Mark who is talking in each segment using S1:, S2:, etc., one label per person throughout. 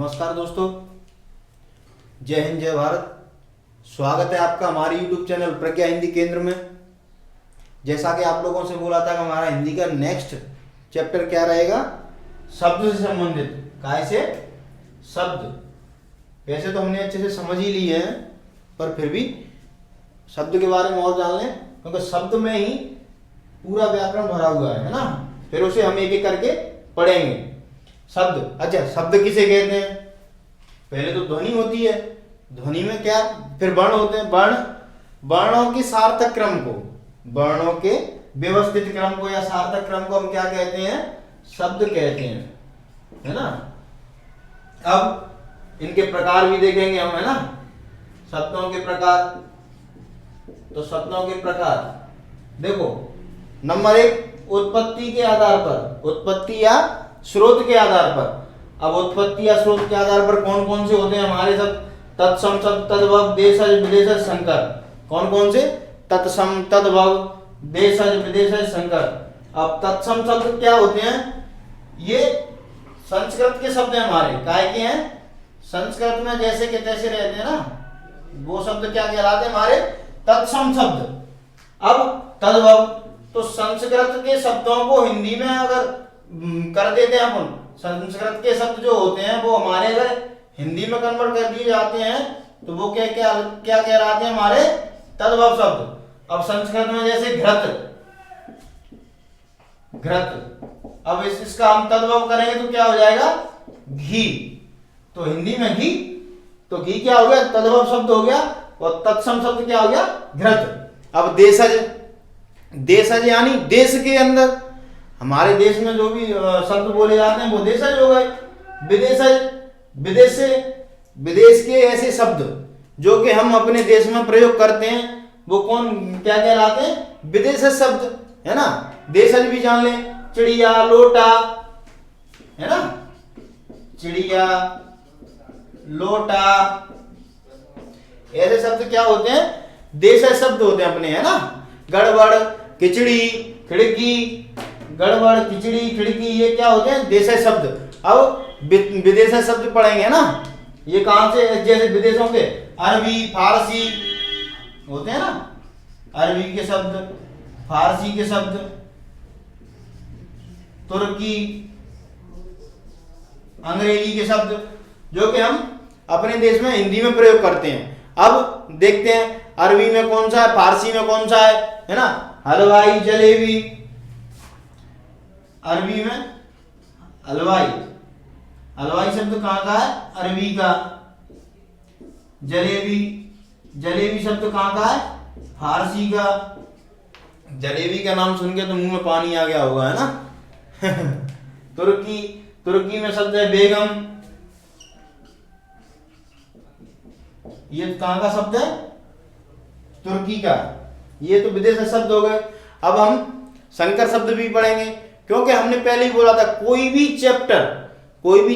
S1: नमस्कार दोस्तों, जय हिंद जय भारत। स्वागत है आपका हमारे YouTube चैनल प्रज्ञा हिंदी केंद्र में। जैसा कि आप लोगों से बोला था कि हमारा हिंदी का नेक्स्ट चैप्टर क्या रहेगा, शब्द से संबंधित। काय से? शब्द। वैसे तो हमने अच्छे से समझ ही लिए हैं, पर फिर भी शब्द के बारे में और जान लें, क्योंकि शब्द में ही पूरा व्याकरण भरा हुआ है ना। फिर उसे हम एक एक करके पढ़ेंगे। शब्द, अच्छा शब्द किसे कहते हैं? पहले तो ध्वनि होती है, ध्वनि में क्या, फिर वर्ण होते हैं। वर्णों के सार्थक क्रम को, वर्णों के व्यवस्थित क्रम को या सार्थक क्रम को हम क्या कहते हैं? शब्द कहते हैं, है ना। अब इनके प्रकार भी देखेंगे हम, है ना, शब्दों के प्रकार। तो शब्दों के प्रकार देखो, नंबर 1 उत्पत्ति के आधार पर, उत्पत्ति या स्रोत के आधार पर। अब उत्पत्ति या स्रोत के आधार पर कौन कौन से होते हैं हमारे शब्द? तत्सम शब्द, तद्भव, देशज, विदेशज, संकर। कौन कौन से? तत्सम, तद्भव, देशज, विदेशज, संकर। अब तत्सम शब्द क्या होते हैं? ये संस्कृत के शब्द हैं हमारे। काय के हैं? संस्कृत में जैसे के तैसे रहते हैं ना, वो शब्द क्या कहलाते हैं हमारे? तत्सम शब्द। अब तद्भव, तो संस्कृत के शब्दों को हिंदी में अगर कर देते हैं अपन, संस्कृत के शब्द जो होते हैं वो हमारे अगर हिंदी में कन्वर्ट कर दिए जाते हैं तो वो क्या क्या क्या कहलाते हैं हमारे? तद्भव शब्द। अब संस्कृत में जैसे घृत, घृत, अब इसका हम तद्भव करेंगे तो क्या हो जाएगा? घी। तो हिंदी में घी, तो घी क्या हो गया? तद्भव शब्द हो गया। और तत्सम शब्द क्या हो गया? घृत। अब देशज, देशज यानी देश के अंदर, हमारे देश में जो भी शब्द बोले जाते हैं वो देशज हो गए। विदेशज, विदेश से, विदेश के ऐसे शब्द जो कि हम अपने देश में प्रयोग करते हैं वो कौन क्या कहलाते हैं? विदेशज शब्द, है ना। देशज भी जान लें, चिड़िया, लोटा, है ना, चिड़िया, लोटा, ऐसे शब्द क्या होते हैं? देशज शब्द होते हैं अपने, है ना। गड़बड़, खिचड़ी, खिड़की, गड़बड़, खिचड़ी, खिड़की, ये क्या होते हैं? देशज शब्द। अब विदेशज शब्द पढ़ेंगे ना, ये कहां से? जैसे विदेशों के अरबी, फारसी होते हैं ना, अरबी के शब्द, फारसी के शब्द, तुर्की, अंग्रेजी के शब्द जो कि हम अपने देश में हिंदी में प्रयोग करते हैं। अब देखते हैं अरबी में कौन सा है, फारसी में कौन सा है ना। हलवाई, जलेबी, अरबी में हलवाई, हलवाई शब्द कहां का है? अरबी का। जलेबी, जलेबी शब्द कहां का है? फारसी का। जलेबी का नाम सुन के तो मुंह में पानी आ गया होगा, है ना। तुर्की, तुर्की में शब्द है बेगम, ये कहां का शब्द है? तुर्की का। ये तो विदेश शब्द हो गए। अब हम संकर शब्द भी पढ़ेंगे, क्योंकि हमने पहले ही बोला था कोई भी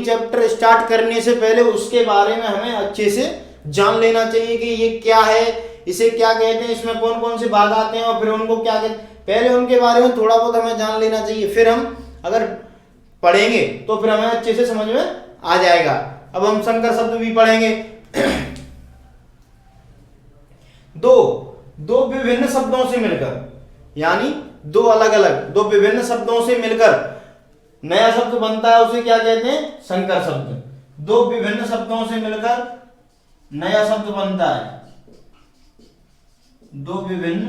S1: चैप्टर स्टार्ट करने से पहले उसके बारे में हमें अच्छे से जान लेना चाहिए कि ये क्या है, इसे क्या कहते हैं, इसमें कौन कौन से भाग आते हैं और फिर उनको क्या कहते हैं। पहले उनके बारे में थोड़ा बहुत हमें जान लेना चाहिए, फिर हम अगर पढ़ेंगे तो फिर हमें अच्छे से समझ में आ जाएगा। अब हम संकर शब्द भी पढ़ेंगे। दो विभिन्न शब्दों से मिलकर, यानी दो अलग अलग, दो विभिन्न शब्दों से मिलकर नया शब्द बनता है, उसे क्या कहते हैं? संकर शब्द। दो विभिन्न शब्दों से मिलकर नया शब्द बनता है, दो विभिन्न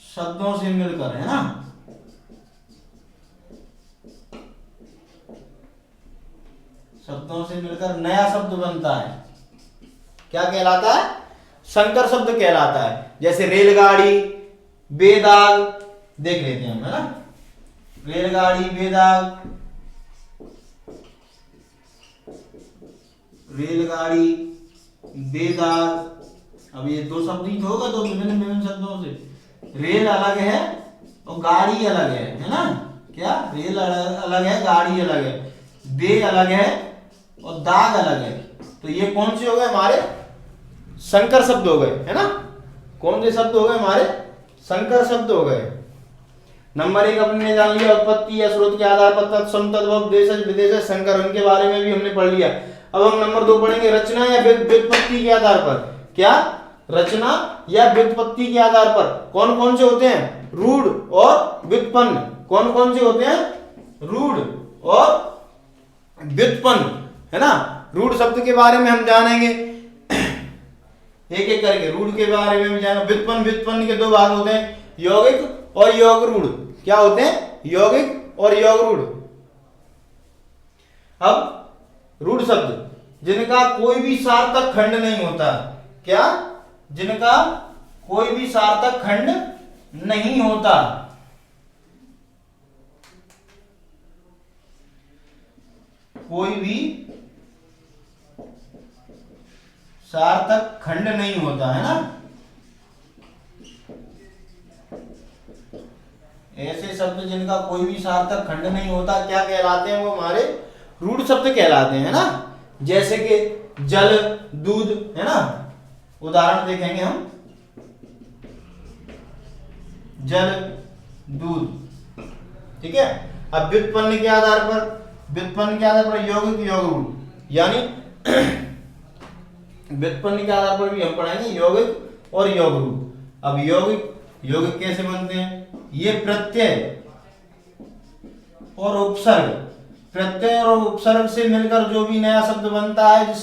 S1: शब्दों से मिलकर, है ना। शब्दों से मिलकर नया शब्द बनता है, क्या कहलाता है? संकर शब्द कहलाता है। जैसे रेलगाड़ी, बेदाग, देख लेते हैं हम, है ना। रेलगाड़ी, बेदाग, रेलगाड़ी, बेदाग। अब ये दो शब्द ही तो होगा, दो विभिन्न विभिन्न शब्दों से। रेल अलग है और गाड़ी अलग है ना। क्या? रेल अलग है, गाड़ी अलग है, बे अलग है और दाग अलग है। तो ये कौन से हो गए हमारे? संकर शब्द हो गए, है ना। कौन से शब्द हो गए हमारे? संकर शब्द हो गए। नंबर एक अपने ने जान लिया उत्पत्ति या स्रोत के आधार पर तत्सम तद्भव देशज विदेशज संकर, उनके बारे में भी हमने पढ़ लिया। अब हम नंबर 2 पढ़ेंगे रचना या व्युत्पत्ति के आधार पर। क्या? रचना या व्युत्पत्ति के आधार पर कौन कौन से होते हैं? रूढ़ और व्युत्पन्न। कौन कौन से होते हैं? रूढ़ और व्युत्पन्न, है ना। रूढ़ शब्द के बारे में हम जानेंगे एक एक करके, रूढ़ के बारे में भी जानेंगे। व्युत्पन्न, व्युत्पन्न के दो भाग होते हैं, यौगिक और योग रूढ़। क्या होते हैं? यौगिक और योग रूढ़। अब रूढ़ शब्द जिनका कोई भी सार्थक खंड नहीं होता। क्या? जिनका कोई भी सार्थक खंड नहीं होता। कोई भी सार्थक खंड नहीं होता, है ना। ऐसे शब्द जिनका कोई भी सार्थक खंड नहीं होता क्या कहलाते हैं? वो हमारे रूढ़ शब्द कहलाते हैं, ना। जैसे कि जल, दूध, है ना। उदाहरण देखेंगे हम, जल, दूध, ठीक है। अब व्युत्पन्न के आधार पर, यौगिक, योग रूढ़, यानी व्युत्पन्न के आधार पर भी हम पढ़ाएंगे यौगिक और योग रूढ़। अब यौगिक कैसे बनते हैं? ये प्रत्यय और उपसर्ग, प्रत्यय और उपसर्ग से मिलकर जो भी नया शब्द बनता है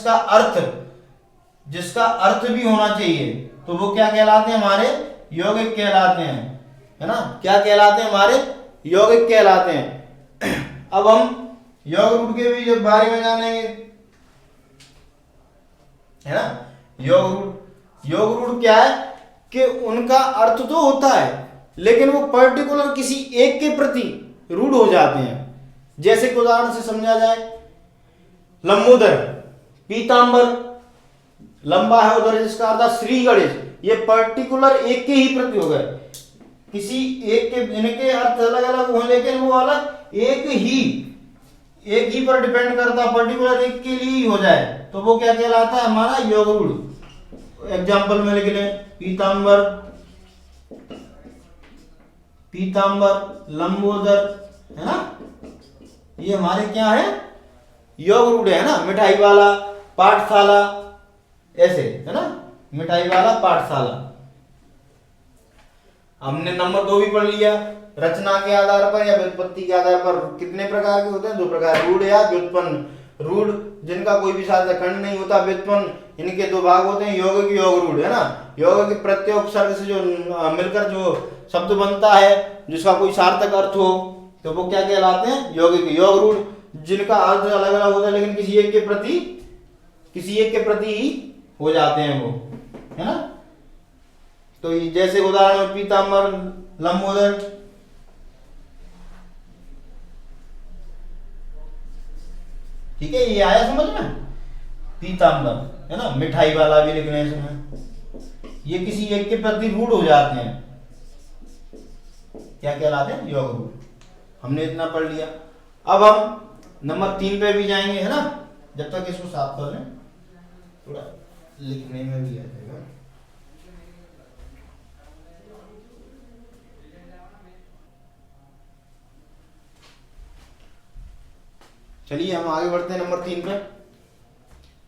S1: जिसका अर्थ भी होना चाहिए, तो वो क्या कहलाते हैं? हमारे यौगिक कहलाते हैं, है ना। क्या कहलाते हैं? हमारे यौगिक कहलाते हैं। अब हम योग रूढ़ के भी जब बारे में जानेंगे, है ना। योग रूढ़ क्या है कि उनका अर्थ तो होता है लेकिन वो पर्टिकुलर किसी एक के प्रति रूढ़ हो जाते हैं। जैसे कि उदाहरण से समझा जाए, लंबोदर, पीतांबर, लंबा है उधर, जिसका अर्थ है श्री गणेश, ये पर्टिकुलर एक के ही प्रति हो गए। किसी एक के, इनके अर्थ अलग अलग हो लेकिन वो अलग एक ही पर डिपेंड करता, पर्टिकुलर एक के लिए ही हो जाए, तो वो क्या कहलाता है? हमारा योग रूढ़। एग्जाम्पल में लिख लें, पीतांबर, लंबोदर, है ना। ये हमारे क्या है? योग रूढ़ है ना। मिठाई वाला, पाठशाला, ऐसे, है ना। मिठाई वाला, पाठशाला। हमने नंबर 2 भी पढ़ लिया। रचना के आधार पर या व्युत्पत्ति के आधार पर कितने प्रकार के होते हैं? 2 प्रकार, रूढ़ या व्युत्पन्न। रूढ़ जिनका कोई भी सार्थक खंड नहीं होता, व्युत्पन्न इनके 2 भाग होते हैं, यौगिक, योग रूढ़, है ना। यौगिक प्रत्यय उपसर्ग से जो मिलकर जो शब्द बनता है जिसका कोई सार्थक अर्थ हो, तो वो क्या कहलाते हैं? यौगिक। योग रूढ़ जिनका अर्थ अलग अलग होता है लेकिन किसी एक के प्रति ही हो जाते हैं वो, है ना। तो जैसे उदाहरण में पीतांबर, लंबोदर, ठीक है। ये आया समझ में? पीतांबर, है ना। मिठाई वाला भी लिखने इसमें, ये किसी एक के प्रति रूढ़ हो जाते हैं, क्या कहलाते हैं? योग रूढ़। हमने इतना पढ़ लिया। अब हम नंबर 3 पे भी जाएंगे, है ना। जब तक इसको साफ कर लें, थोड़ा लिखने में भी आ जाएगा। चलिए हम आगे बढ़ते हैं नंबर 3 पे,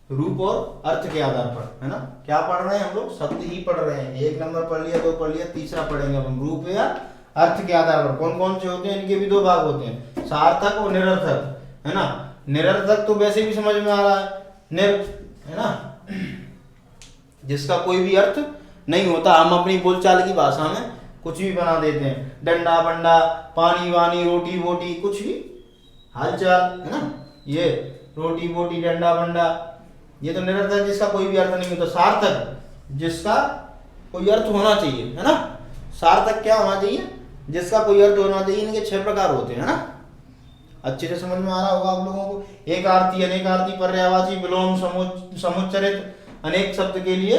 S1: रूप और अर्थ के आधार पर, है ना। क्या पढ़ रहे हैं हम लोग? शब्द ही पढ़ रहे हैं। 1 नंबर पढ़ लिया, 2 पढ़ लिया, तीसरा पढ़ेंगे हम, रूप या अर्थ के आधार पर कौन कौन से होते हैं। इनके भी 2 भाग होते हैं, सार्थक और निरर्थक, है ना। निरर्थक तो वैसे भी समझ में आ रहा है, है ना, जिसका कोई भी अर्थ नहीं होता। हम अपनी बोलचाल की भाषा में कुछ भी बना देते हैं, डंडा बंडा, पानी वानी, रोटी वोटी, कुछ भी हालचाल, है ना। ये रोटी वोटी, डंडा बंडा, ये तो निरर्थक, जिसका कोई भी अर्थ नहीं होता। सार्थक जिसका कोई अर्थ होना चाहिए, है ना। सार्थक क्या होना चाहिए? जिसका कोई अर्थ होना चाहिए। इनके 6 प्रकार होते हैं, है ना। अच्छे से समझ में आ रहा होगा आप लोगों को। एकार्थी, अनेकार्थी, पर्यायवाची, विलोम, समुच्चरित, अनेक शब्द के लिए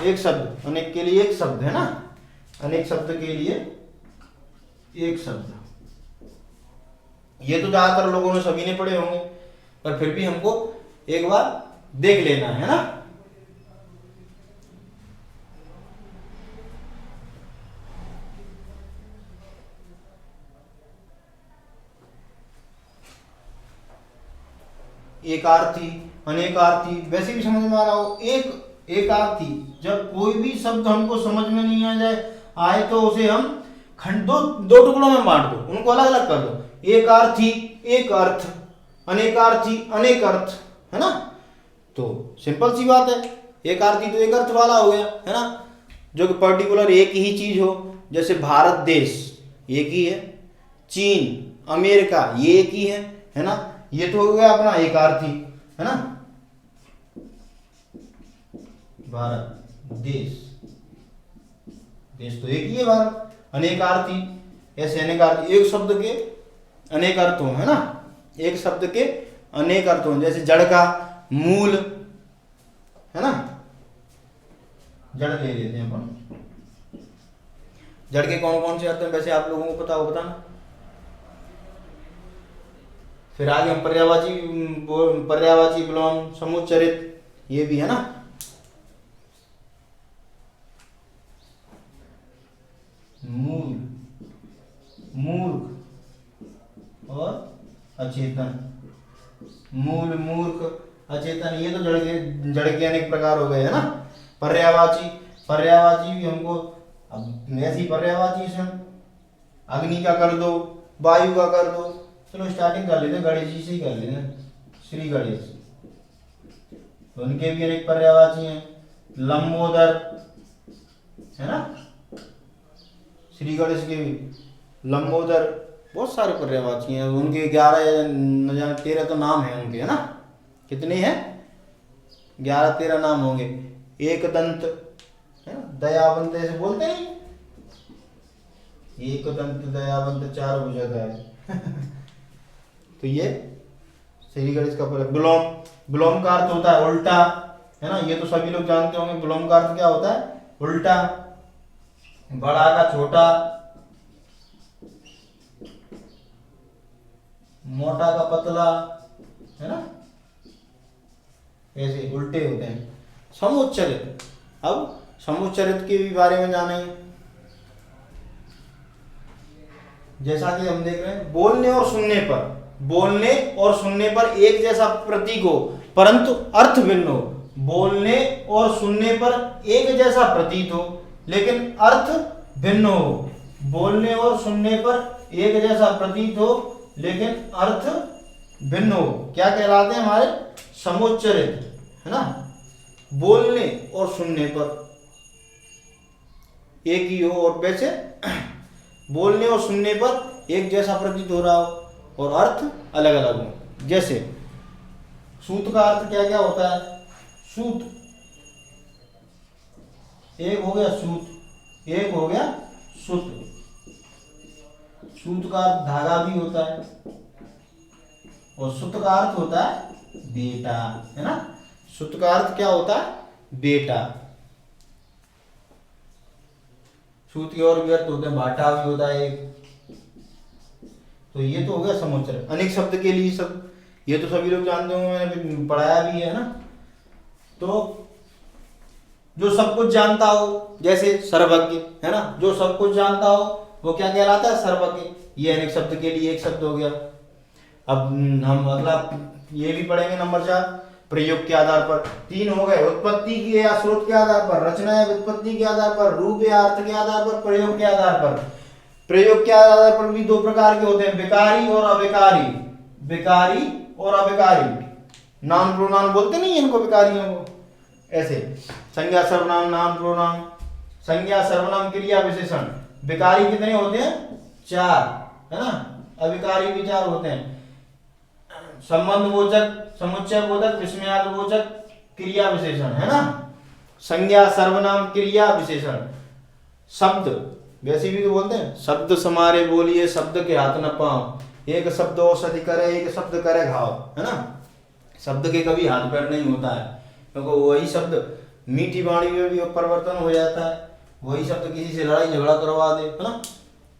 S1: एक शब्द, अनेक के लिए एक शब्द, है ना। अनेक शब्द के लिए एक शब्द, ये तो ज्यादातर लोगों ने सभी ने पढ़े होंगे, पर फिर भी हमको एक बार देख लेना है ना। एकार्थी, अनेकार्थी, वैसे भी समझ में आ रहा हो। एकार्थी, जब कोई भी शब्द हमको समझ में नहीं आए तो उसे हम दो टुकड़ों में बांट दो, उनको अलग अलग कर दो। एकार्थी एक अर्थ, अनेकार्थी अनेक अर्थ, है ना। तो सिंपल सी बात है, एकार्थी तो एक अर्थ वाला हो गया, है ना, जो कि पर्टिकुलर एक ही चीज हो। जैसे भारत देश एक ही है, चीन, अमेरिका ये एक ही है ना। ये तो हो गया अपना एकार्थी, है ना। भारत देश, देश तो एक ही है भारत। अनेकार्थी, ऐसे अनेकार्थी, एक शब्द के अनेक अर्थ हो, है ना, एक शब्द के अनेक अर्थ हो। जैसे जड़ का मूल, है ना, जड़ ले लेते हैं अपन। जड़ के कौन कौन से अर्थ हैं वैसे आप लोगों को पता हो, बताना। फिर आगे हम पर्यायवाची विलोम, समुच्चरित, ये भी है ना। मूल, मूर्ख और अचेतन, मूल, मूर्ख, अचेतन, ये तो जड़ के अनेक प्रकार हो गए, है ना। पर्यायवाची भी हमको अब ऐसी पर्यायवाची से अग्नि का कर दो, वायु का कर दो। चलो स्टार्टिंग कर लेते हैं गणेश जी से ही कर लेते हैं, श्री गणेश, तो उनके भी अनेक पर्यायवाची हैं। लंबोदर, है ना, श्री गणेश के भी लंबोदर, बहुत सारे पर्यायवाची हैं। उनके 11 न जाने 13 तो नाम है उनके, है ना। कितने हैं? 11-13 नाम होंगे। एक दंत, है ना, दयावंत ऐसे बोलते हैं, एक दंत दयावंत चार भुजाधार तो ये श्री गणेश का विलोम, विलोम का अर्थ होता है उल्टा, है ना। ये तो सभी लोग जानते होंगे विलोम का अर्थ क्या होता है, उल्टा। बड़ा का छोटा, मोटा का पतला, है ना, ऐसे उल्टे होते हैं। समुच्चरित, अब समुच्चरित के भी बारे में जानेंगे। जैसा कि हम देख रहे हैं, बोलने और सुनने पर एक जैसा प्रतीक हो परंतु अर्थ भिन्न हो। बोलने और सुनने पर एक जैसा प्रतीत हो लेकिन अर्थ भिन्न हो। बोलने और सुनने पर एक जैसा प्रतीत हो लेकिन अर्थ भिन्न हो, क्या कहलाते हैं हमारे? समुच्चरित, है ना। बोलने और सुनने पर एक ही हो और वैसे बोलने और सुनने पर एक जैसा प्रतीत हो रहा हो और अर्थ अलग अलग हो। जैसे सूत का अर्थ क्या क्या होता है? सूत, एक हो गया सूत, एक हो गया सुत। सूत का अर्थ धागा भी होता है और सुत का अर्थ होता है बेटा, है ना। सुत का अर्थ क्या होता है? बेटा। सूत के और भी अर्थ होते हैं, भाटा भी होता है एक। तो ये तो हो गया समुच्चय। अनेक शब्द के लिए सब ये तो सभी लोग जानते होंगे, मैंने पढ़ाया भी है ना। तो जो सब कुछ जानता हो, जैसे सर्वज्ञ, है ना, जो सब कुछ जानता हो वो क्या कहलाता है? सर्वज्ञ। ये अनेक शब्द के लिए एक शब्द हो गया। अब हम अगला ये भी पढ़ेंगे नंबर 4, प्रयोग के आधार पर। 3 हो गए, उत्पत्ति के या स्रोत के आधार पर, रचना या व्युत्पत्ति के आधार पर, रूप या अर्थ के आधार पर, प्रयोग के आधार पर। प्रयोग के आधार पर भी 2 प्रकार के होते हैं, विकारी और अविकारी। विकारी और अविकारी। नाम प्रोनाम बोलते नहीं इनको, विकारियों को। ऐसे संज्ञा सर्वनाम नाम प्रोनाम, संज्ञा सर्वनाम क्रिया विशेषण। विकारी कितने होते हैं? 4, है ना। अविकारी भी 4 होते हैं। संबंध बोधक, समुच्चय बोधक, विस्मयार्थ बोधक, क्रिया विशेषण, है ना। संज्ञा सर्वनाम क्रिया विशेषण। शब्द वैसे भी तो बोलते हैं, शब्द समारे बोलिए शब्द के हाथ न पाओ, एक शब्द औषधि करे एक शब्द करे घाव, है ना। शब्द के कभी हाथ पैर नहीं होता है, क्योंकि वही शब्द मीठी वाणी में भी परिवर्तन हो जाता है। वही शब्द किसी से लड़ाई झगड़ा करवा दे, है ना।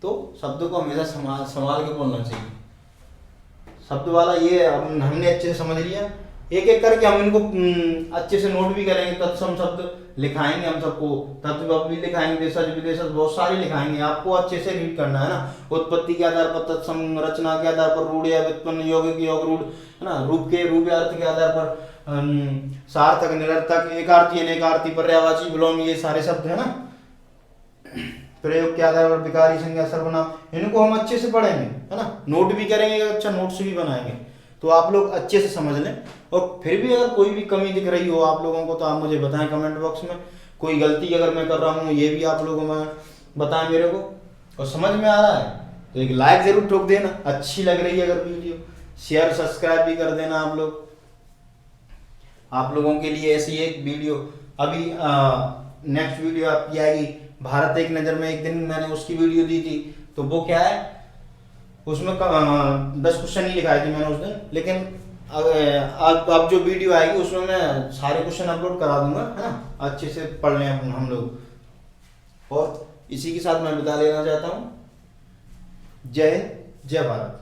S1: तो शब्द को हमेशा संभाल के बोलना चाहिए। शब्द वाला ये हमने अच्छे से समझ लिया। एक एक करके हम इनको अच्छे से नोट भी करेंगे। तत्सम शब्द लिखाएंगे हम सबको, तत्व भी लिखाएंगे, देशज विदेशज बहुत सारे लिखाएंगे, आपको अच्छे से रीड करना है ना। उत्पत्ति के आधार पर, तत्सम रचना के आधार पर, रूढ़ या व्युत्पन्न, यौगिक योग रूढ़ है ना, रूप के रूप या अर्थ के आधार पर, सार्थक निरर्थक, एकार्थी अनेकार्थी, पर्यायवाची विलोम, ये सारे शब्द है ना। प्रयोग के आधार पर विकारी संज्ञा सर्वनाम, इनको हम अच्छे से पढ़ेंगे है ना, नोट भी करेंगे, अच्छा नोट्स भी बनाएंगे, तो आप लोग अच्छे से समझ लें। और फिर भी अगर कोई भी कमी दिख रही हो आप लोगों को तो आप मुझे बताएं कमेंट बॉक्स में। कोई गलती अगर मैं कर रहा हूँ ये भी आप लोगों में बताएं मेरे को। और समझ में आ रहा है तो एक लाइक जरूर ठोक देना, अच्छी लग रही है अगर वीडियो, शेयर सब्सक्राइब भी कर देना आप लोग। आप लोगों के लिए ऐसी एक वीडियो अभी नेक्स्ट वीडियो आपकी आएगी, भारत एक नज़र में, एक दिन मैंने उसकी वीडियो दी थी, तो वो क्या है उसमें 10 क्वेश्चन ही लिखाए थे मैंने उस दिन, लेकिन अब जो वीडियो आएगी उसमें मैं सारे क्वेश्चन अपलोड करा दूंगा है ना, अच्छे से पढ़ लें हम लोग। और इसी के साथ मैं विदा लेना चाहता हूँ। जय हिंद, जय भारत।